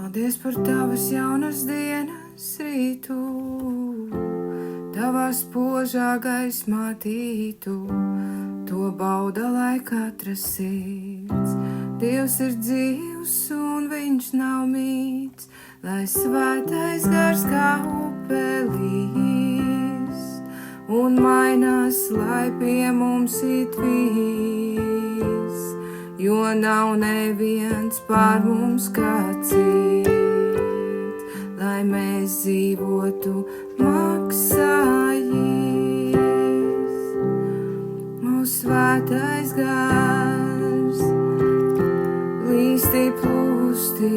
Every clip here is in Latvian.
Paldies par tavas jaunas dienas rītu, tavā spožā gaismā tītu, to bauda, lai katras sirds. Dievs ir dzīvs un viņš nav mīts, lai svētais gars kā upe līst, un mainās, lai pie mums it vīs, jo nav neviens pār mums kā cits, lai mēs dzīvotu maksājis. Mūsu svētais gars līsti plūsti,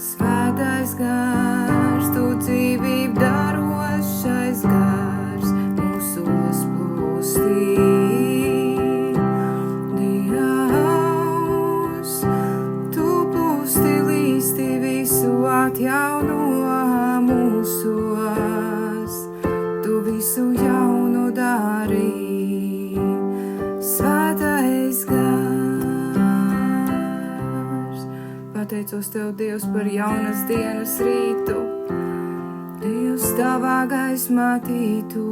svētais gars, tu dzīvību darošais gars, mūsos plūsti. Dievs, tu plūsti līsti visu atjauno mūsos, tu visu jaunu dari. Svētais gars, pateicos tev, Dievs, par jaunas dienas rītu, Dievs, tavā gaismā tītu,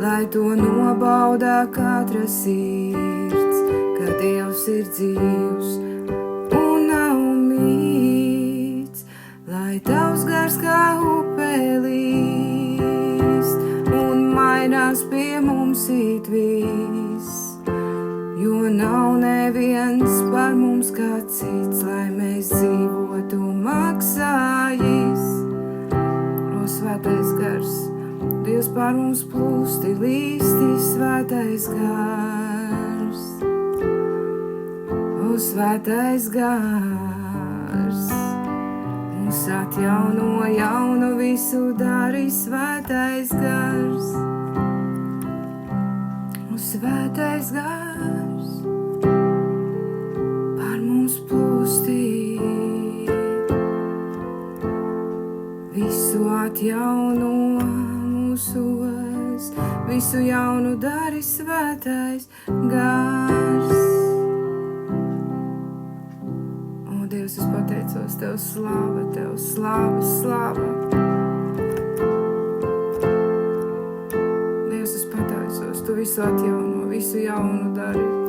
lai to nobaudā katra sirds, ka Dievs ir dzīvs un nav mīts, lai tavs gars kā upe līst un mainās pie mums it viss, jo nav neviens par mums kā cits, lai mēs dzīvotu maksājis. O svētais gars, Dievs pār mums plūsti līsti, svētais gars. O svētais gars, mūs atjauno jaunu visu dari, svētais gars. O svētais gars, pār mums plūsti, visu atjauno mūsos, visu jaunu dari, svētais gars. O Dievs, es pateicos tev, slāva, tev slāva, slāva. Dievs, es pateicos, tu visu atjauno, visu jaunu dari.